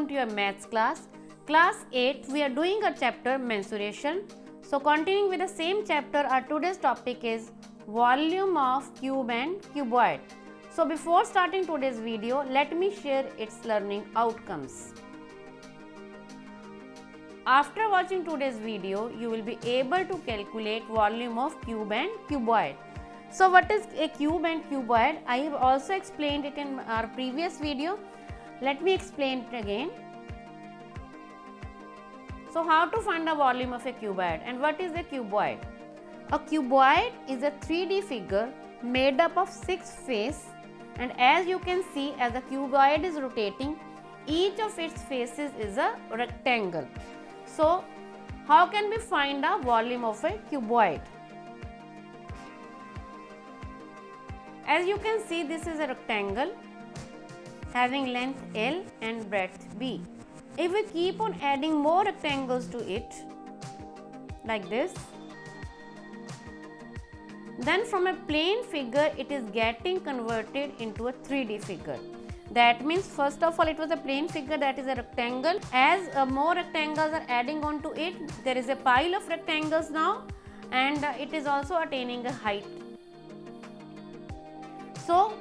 welcome to your maths class. Class 8, we are doing a chapter mensuration. So continuing with the same chapter, our today's topic is volume of cube and cuboid. So before starting today's video, let me share its learning outcomes. After watching today's video, you will be able to calculate volume of cube and cuboid. So what is a cube and cuboid? I have also explained it in our previous video. Let me explain it again. So how to find the volume of a cuboid and what is a cuboid? A cuboid is a 3D figure made up of 6 faces, and as you can see, as the cuboid is rotating, each of its faces is a rectangle. So how can we find the volume of a cuboid? As you can see, this is a rectangle having length L and breadth B. If we keep on adding more rectangles to it, like this, then from a plane figure it is getting converted into a 3D figure. That means first of all it was a plane figure, that is a rectangle. As more rectangles are adding on to it, there is a pile of rectangles now, and it is also attaining a height. So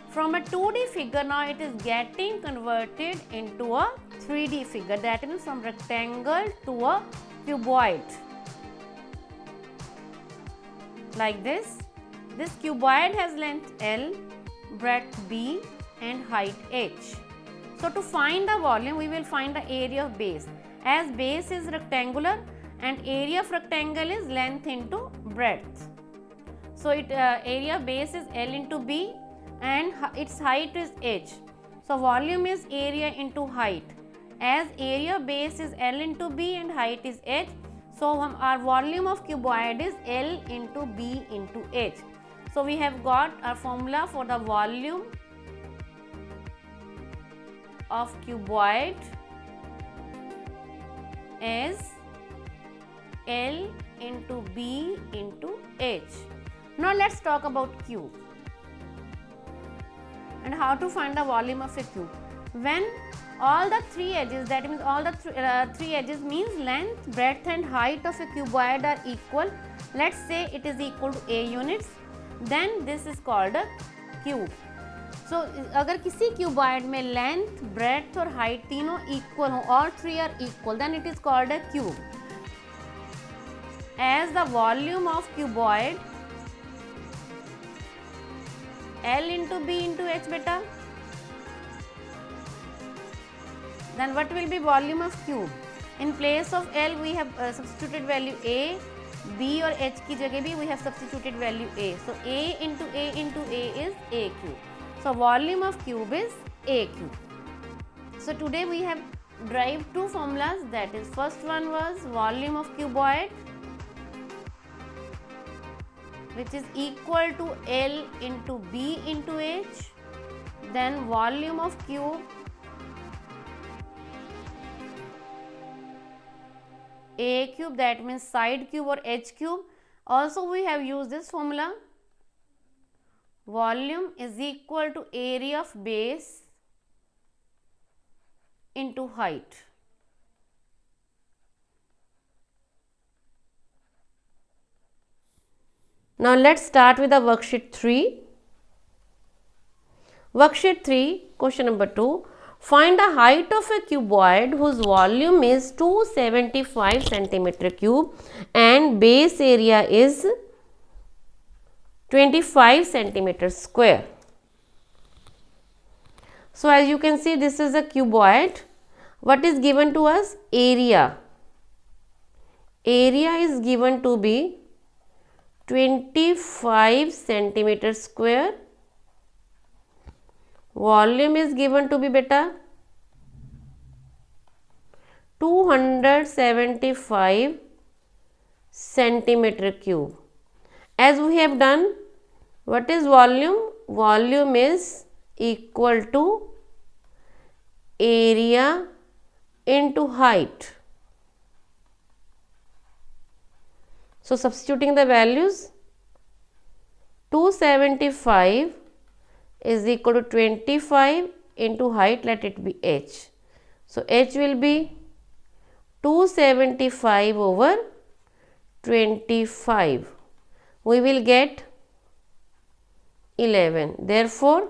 from a 2D figure, now it is getting converted into a 3D figure, that means from rectangle to a cuboid. Like this. This cuboid has length L, breadth B and height H. So to find the volume, we will find the area of base. As base is rectangular and area of rectangle is length into breadth. So area of base is L into B and its height is H. So volume is area into height. As area base is L into B and height is H, so our volume of cuboid is L into B into H. So we have got our formula for the volume of cuboid as L into B into H. Now let's talk about cube and how to find the volume of a cube. When all the 3 edges, that means all the 3 edges means length, breadth and height of a cuboid are equal. Let's say it is equal to A units, then this is called a cube. So अगर किसी cuboid में length, breadth और height तीनों equal हो, all 3 are equal, then it is called a cube. As the volume of cuboid L into B into H beta, then what will be volume of cube? In place of L we have substituted value A, B or H की जगह भी we have substituted value A. So A into A is A cube. So volume of cube is A cube. So today we have derived 2 formulas, that is first one was volume of cuboid, which is equal to L into B into H, then volume of cube A cube, that means side cube or H cube. Also we have used this formula, volume is equal to area of base into height. Now let's start with the worksheet 3. Worksheet 3, question number 2. Find the height of a cuboid whose volume is 275 centimeter cube and base area is 25 centimeter square. So as you can see, this is a cuboid. What is given to us? Area. Area is given to be 25 centimeter square. Volume is given to be beta 275 centimeter cube. As we have done, what is volume? Volume is equal to area into height. So substituting the values, 275 is equal to 25 into height, let it be h. So h will be 275 over 25. We will get 11. Therefore,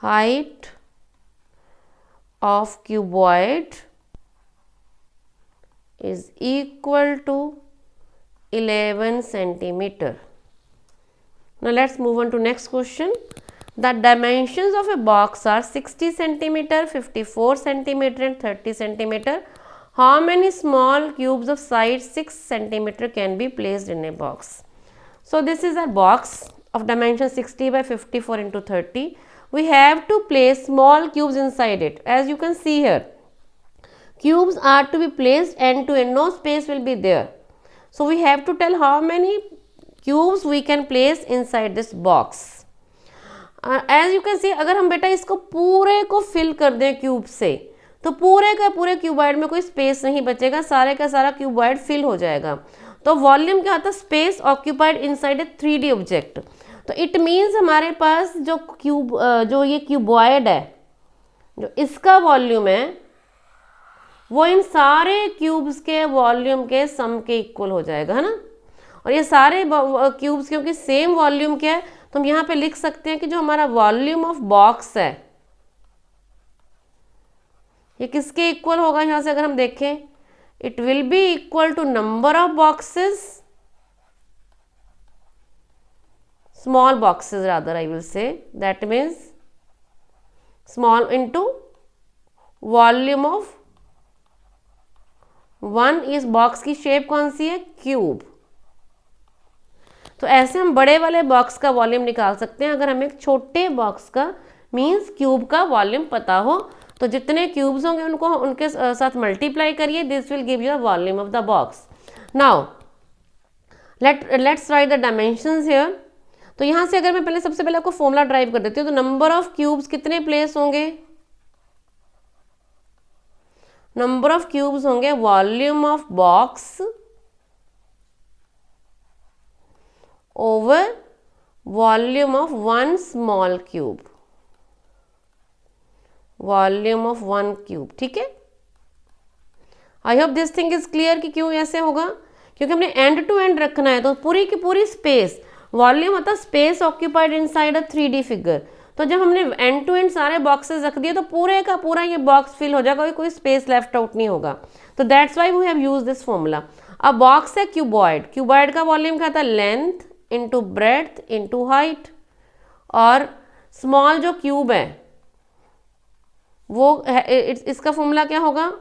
height of cuboid is equal to 11 centimeter. Now let's move on to next question. The dimensions of a box are 60 centimeter, 54 centimeter and 30 centimeter. How many small cubes of size 6 centimeter can be placed in a box? So this is a box of dimension 60 by 54 into 30. We have to place small cubes inside it. As you can see here, cubes are to be placed end to end, no space will be there. So we have to tell how many cubes we can place inside this box. As you can see, अगर हम बेटा इसको पूरे को fill कर दें cube से, तो पूरे का पूरे क्यूबॉइड में कोई स्पेस नहीं बचेगा, सारे का सारा क्यूबॉइड फिल हो जाएगा. तो वॉल्यूम क्या होता है? Space occupied inside a 3D object. तो इट मीन्स हमारे पास जो ये क्यूबॉइड है, जो इसका वॉल्यूम है, वो इन सारे क्यूब्स के वॉल्यूम के सम के इक्वल हो जाएगा, है ना. और ये सारे क्यूब्स क्योंकि सेम वॉल्यूम क्या है, तो हम यहाँ पे लिख सकते हैं कि जो हमारा वॉल्यूम ऑफ बॉक्स है, ये किसके इक्वल होगा? यहाँ से अगर हम देखें, it will be equal to number of boxes, small boxes rather I will say, that means small into volume of one. इस बॉक्स की शेप कौन सी है? क्यूब. तो ऐसे हम बड़े वाले बॉक्स का वॉल्यूम निकाल सकते हैं अगर हमें एक छोटे बॉक्स का मीन्स क्यूब का वॉल्यूम पता हो. तो जितने क्यूब्स होंगे उनको उनके साथ मल्टीप्लाई करिए, this will give you the volume of the box. Now let's write the dimensions here. तो यहाँ से अगर मैं पहले सबसे पहले आपको फॉर्मूला ड्राइव कर देती हूँ, तो नंबर ऑफ क्यूब्स कितने प्लेस होंगे? नंबर ऑफ क्यूब्स होंगे volume of box over volume of one small cube, volume of one cube. ठीक है, I hope this thing is clear कि क्यों ऐसे होगा, क्योंकि हमने एंड टू एंड रखना है. तो पूरी की पूरी स्पेस, वॉल्यूम होता है space occupied inside a 3D figure. तो जब हमने एंड टू एंड सारे बॉक्सेस रख दिए तो पूरे का पूरा ये बॉक्स फिल हो जाएगा, कोई स्पेस लेफ्ट आउट नहीं होगा. तो that's why we have use this formula. अब बॉक्स है क्यूबॉइड, क्यूबॉइड का वॉल्यूम क्या था? Length into breadth into height. और स्मॉल जो क्यूब है वो इसका फॉर्मूला क्या होगा?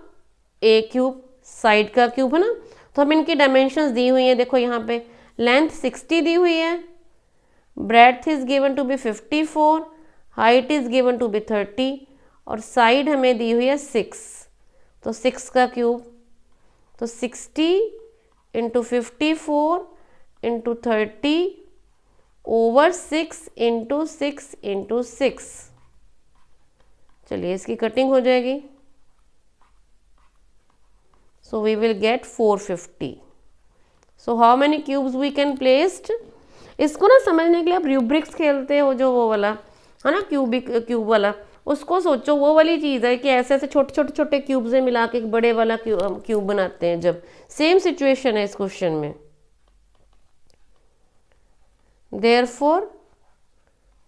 ए क्यूब, साइड का क्यूब है ना. तो हम इनकी डायमेंशंस दी हुई है, देखो यहाँ पे लेंथ 60 दी हुई है, breadth is given to be 54, height is given to be 30 और साइड हमें दी हुई है 6. तो 6 का क्यूब, तो 60 into 54 into 30 over 6 into 6 into 6. चलिए इसकी कटिंग हो जाएगी. So we will get 450. So how many cubes we can placed? इसको ना समझने के लिए आप रूब्रिक्स खेलते हो, जो वो वाला है ना, क्यूब वाला, उसको सोचो. वो वाली चीज़ है कि ऐसे ऐसे छोटे छोटे क्यूब्स में मिला के एक बड़े वाला क्यूब बनाते हैं. जब सेम सिचुएशन है इस क्वेश्चन में. Therefore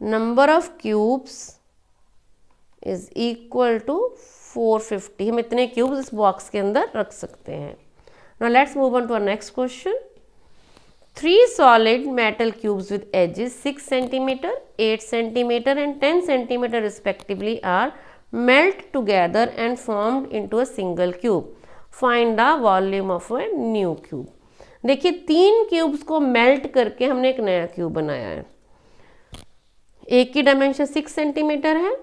number of cubes is equal to 450. हम इतने क्यूब्स इस बॉक्स के अंदर रख सकते हैं. Now let's move on to our next question. 3 solid metal cubes with edges 6 cm, 8 cm and 10 cm respectively are melt together and formed into a single cube. Find the volume of a new cube. देखिए 3 cubes को melt करके हमने एक नया cube बनाया है. एक की डायमेंशन 6 सेंटीमीटर है,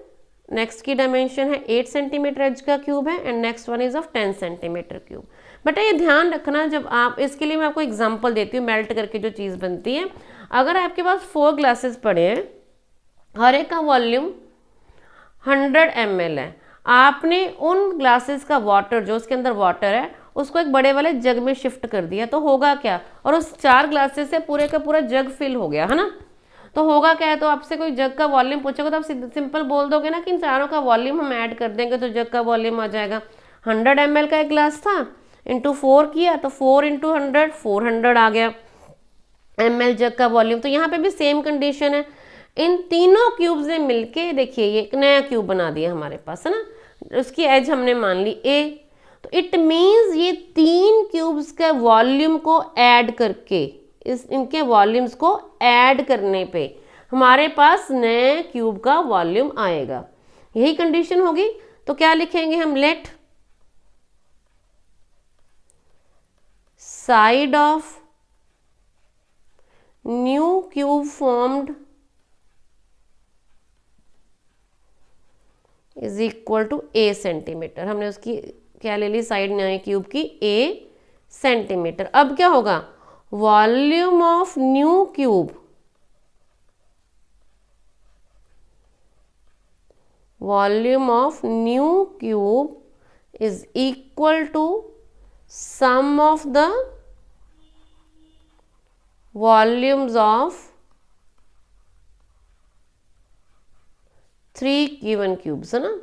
नेक्स्ट की डायमेंशन है 8 सेंटीमीटर एज का क्यूब है and next one is of 10 centimetre cube. बेटा ये ध्यान रखना, जब आप इसके लिए मैं आपको एग्जांपल देती हूँ मेल्ट करके जो चीज़ बनती है. अगर आपके पास 4 ग्लासेस पड़े हैं, हर एक का वॉल्यूम 100 ml है, आपने उन ग्लासेस का वाटर जो उसके अंदर वाटर है उसको एक बड़े वाले जग में शिफ्ट कर दिया, तो होगा क्या? और उस 4 ग्लासेस से पूरे का पूरा जग फिल हो गया, है ना. तो होगा क्या है, तो आपसे कोई जग का वॉल्यूम पूछेगा तो आप सिंपल बोल दोगे ना कि इन चारों का वॉल्यूम हम ऐड कर देंगे तो जग का वॉल्यूम आ जाएगा। 100 ml का एक ग्लास था, इंटू 4 किया तो 4 इंटू 100 400 आ गया ml जग का वॉल्यूम। तो यहाँ पे भी सेम कंडीशन है, इन तीनों क्यूब्स ने मिलके देखिए ये एक नया क्यूब बना दिया हमारे पास, है ना, उसकी एज हमने मान ली ए। तो इट मीन्स ये 3 क्यूब्स के वॉल्यूम को ऐड करके, इनके वॉल्यूम्स को ऐड करने पे हमारे पास नए क्यूब का वॉल्यूम आएगा, यही कंडीशन होगी। तो क्या लिखेंगे हम, let side of new cube formed is equal to a centimetre. हमने उसकी क्या ले ली, साइड नए क्यूब की ए सेंटीमीटर। अब क्या होगा, volume of new cube, volume of new cube is equal to sum of the volumes of 3 given cubes, है ना।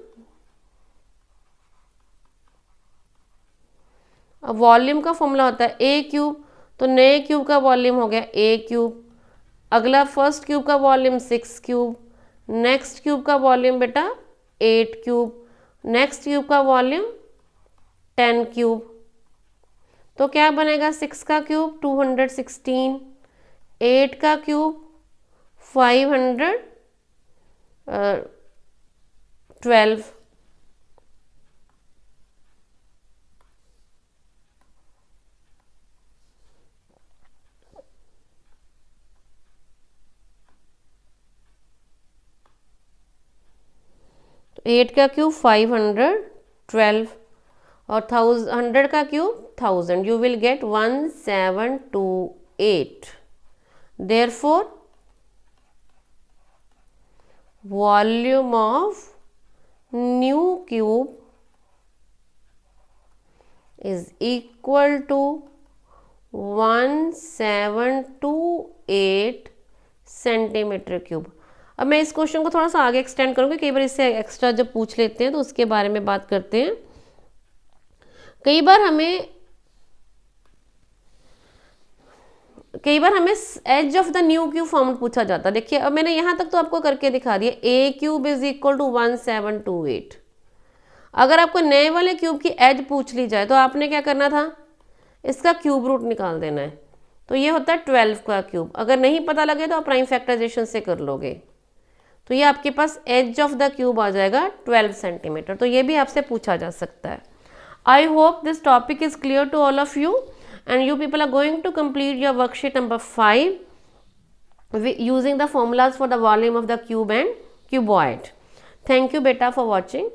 अब वॉल्यूम का फॉर्मूला होता है ए क्यूब, तो नए क्यूब का वॉल्यूम हो गया ए क्यूब। अगला फर्स्ट क्यूब का वॉल्यूम 6 क्यूब, नेक्स्ट क्यूब का वॉल्यूम बेटा 8 क्यूब, नेक्स्ट क्यूब का वॉल्यूम 10 क्यूब। तो क्या बनेगा, 6 का क्यूब 216, 8 का क्यूब 512, 8 का क्यूब 512 और 100 का cube 1000, you will get 1728। Therefore volume of new cube is equal to 1728 centimetre cube. अब मैं इस क्वेश्चन को थोड़ा सा आगे एक्सटेंड करूँगी, कई बार इससे एक्स्ट्रा जब पूछ लेते हैं तो उसके बारे में बात करते हैं। कई बार हमें edge of the new cube form पूछा जाता है। देखिए अब मैंने यहाँ तक तो आपको करके दिखा दिया, ए क्यूब इज इक्वल टू 1728। अगर आपको नए वाले क्यूब की एज पूछ ली जाए तो आपने क्या करना था, इसका क्यूब रूट निकाल देना है। तो ये होता है 12 का क्यूब। अगर नहीं पता लगे तो आप प्राइम फैक्टराइजेशन से कर लोगे, तो ये आपके पास एज ऑफ द क्यूब आ जाएगा 12 सेंटीमीटर। तो ये भी आपसे पूछा जा सकता है। I hope this topic is clear to all of you and you people are going to complete your worksheet number 5 using the formulas for the volume of the cube and cuboid. Thank you beta for watching.